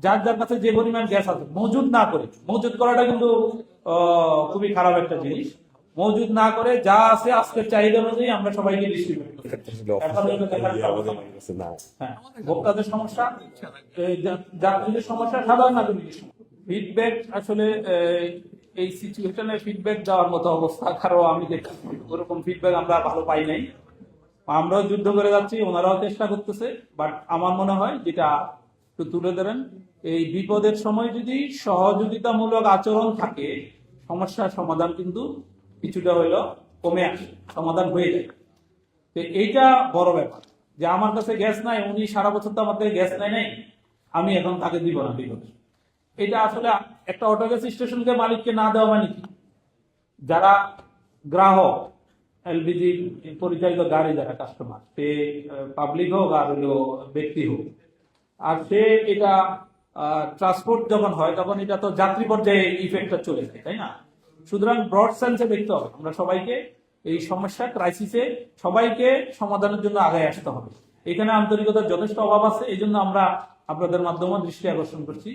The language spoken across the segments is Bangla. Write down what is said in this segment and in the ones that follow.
যার যার কাছে যে পরিমাণ গ্যাস আছে মজুদ না করে, মজুদ করাটা কিন্তু খুবই খারাপ একটা জিনিস। মজুদ না করে যা আছে আজকের চাহিদা অনুযায়ী আমরা সবাইকে ডিস্ট্রিবিউট করি। এখন হলো দেখার হ্যাঁ, ভোক্তাদের সমস্যা, যাত্রীদের সমস্যা, সাধারণ নাগরিকের সমস্যা। ফিডব্যাক আসলে এই সিচুয়েশনে ফিডব্যাক দেওয়ার মতো অবস্থা কারো আমি দেখছি ওরকম ফিডব্যাক আমরা ভালো পাই নাই। আমরাও যুদ্ধ করে যাচ্ছি, ওনারাও চেষ্টা করতেছে। বাট আমার মনে হয় যেটা একটু তুলে ধরেন, এই বিপদের সময় যদি সহযোগিতামূলক আচরণ থাকে সমস্যার সমাধান কিন্তু কিছুটা হইলেও কমে আসে, সমাধান হয়ে যায়। তো এইটা বড় ব্যাপার যে আমার কাছে গ্যাস নাই, উনি সারা বছর তো আমার থেকে গ্যাস নাই, আমি এখন তাকে দিব না বিপদে। এটা আসলে একটা অটো গ্যাস স্টেশনকে মালিককে না দেওয়া মানে কি, যারা গ্রাহক এলপিজি পরিচালিত গাড়ি যারা কাস্টমার, সে পাবলিক হোক আর হলো ব্যক্তি হোক, আর সে এটা ট্রান্সপোর্ট যখন হয় তখন এটা তো যাত্রী পর্যায়ে ইফেক্টটা চলে যায়, তাই না? সুতরাং ব্রড সেন্সে দেখতে হবে আমরা সবাইকে এই সমস্যা ক্রাইসিসে সবাইকে সমাধানের জন্য আগে আসতে হবে। এখানে আন্তরিকতার যথেষ্ট অভাব আছে, এই জন্য আমরা আপনাদের মাধ্যমে দৃষ্টি আকর্ষণ করছি।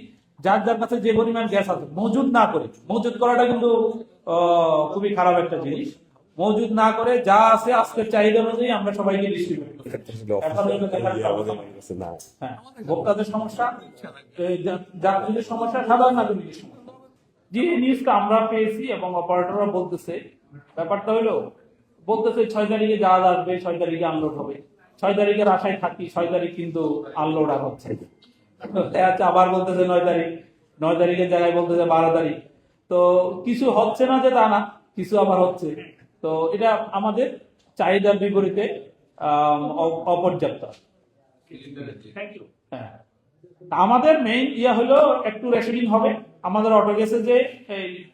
যার যার কাছে যে পরিমাণ গ্যাস আছে মজুদ না করে, মজুদ করাটা কিন্তু খুবই খারাপ একটা জিনিস। মজুদ না করে যা আছে আজকের চাহিদা অনুযায়ী আমরা সবাইকে ডিস্ট্রিবিউট করি। এখন হলো দেখার হ্যাঁ, ভোক্তাদের সমস্যা, যাত্রীদের সমস্যা, সাধারণ নাগরিকের সমস্যা। যে নিউজটা আমরা পেয়েছি এবং অপারেটররা বলতেছে, ব্যাপারটা হলো বলতেছে 6 তারিখে জাহাজ আসবে, 6 তারিখে আনলোড হবে। 6 তারিখের আশায় থাকি, 6 তারিখ কিন্তু আনলোড আর হচ্ছে আবার বলতেছে 9 তারিখ, 9 তারিখের জায়গায় বলতেছে 12 তারিখ। তো কিছু হচ্ছে না যে তা না, কিছু আবার হচ্ছে। তো এটা আমাদের চাহিদার বিপরীতে অপর্যাপ্ত। হ্যাঁ, আমাদের মেইন ইয়া হলো একটু রেশনিং হবে। আমাদের অটো গেছে যে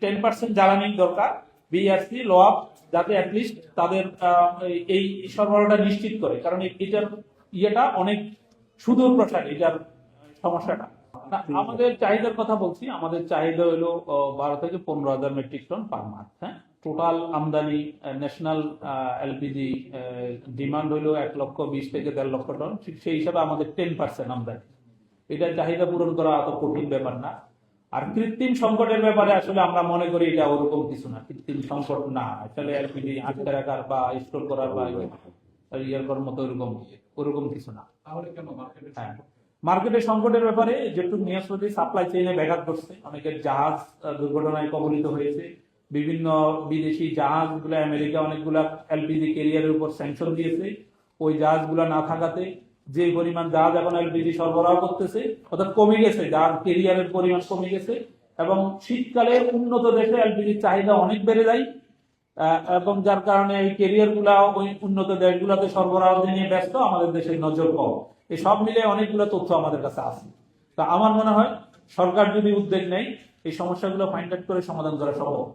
10% জ্বালানি দরকার, বিআরসি লো আপ, যাতে অ্যাটলিস্ট তাদের এই সরবরাহটা নিশ্চিত করে, কারণ এটার ইয়েটা অনেক সুদূর প্রসারী এটার সমস্যাটা। আমাদের চাহিদার কথা বলছি, আমাদের চাহিদা হলো 12 থেকে 15,000 মেট্রিক টন পার মান্থ। হ্যাঁ, টোটাল আমদানি ন্যাশনাল এলপিজি ডিমান্ড হলো 1,20,000 থেকে 1.5 লক্ষ টন। সেই হিসাবে আমাদের 10% আমদানি, এটা চাহিদা পূরণ করা অত কঠিন ব্যাপার না। আর কৃত্রিম সংকটের ব্যাপারে আসলে আমরা মনে করি এটা ওরকম কিছু না, কৃত্রিম সংকট না। আসলে এলপিজি আটকে রাখার বা স্টোর করার বা ইয়ের করার মতো ওরকম কিছু না। হ্যাঁ, মার্কেটের সংকটের ব্যাপারে যেটুকু নিউজ হচ্ছে, সাপ্লাই চেইনে ব্যাঘাত ঘটছে, অনেকের জাহাজ দুর্ঘটনায় কবলিত হয়েছে। বিভিন্ন বিদেশি জাহাজগুলো, আমেরিকা অনেকগুলা এলপিজি ক্যারিয়ারের উপর স্যাংশন দিয়েছে। ওই জাহাজগুলো না থাকাতে যে পরিমাণ জাহাজ এখন এলপিজি সরবরাহ করতেছে অর্থাৎ কমে গেছে, জাহাজ ক্যারিয়ারের পরিমাণ কমে গেছে। এবং শীতকালে উন্নত দেশে এলপিজির চাহিদা অনেক বেড়ে যায়, এবং যার কারণে এই ক্যারিয়ার গুলা ওই উন্নত দেশগুলোতে সরবরাহ নিয়ে ব্যস্ত, আমাদের দেশের নজর কম। এই সব মিলে অনেকগুলো তথ্য আমাদের কাছে আছে। তা আমার মনে হয় সরকার যদি উদ্যোগ নেয় এই সমস্যাগুলো ফাইন্ড আউট করে সমাধান করা সম্ভব।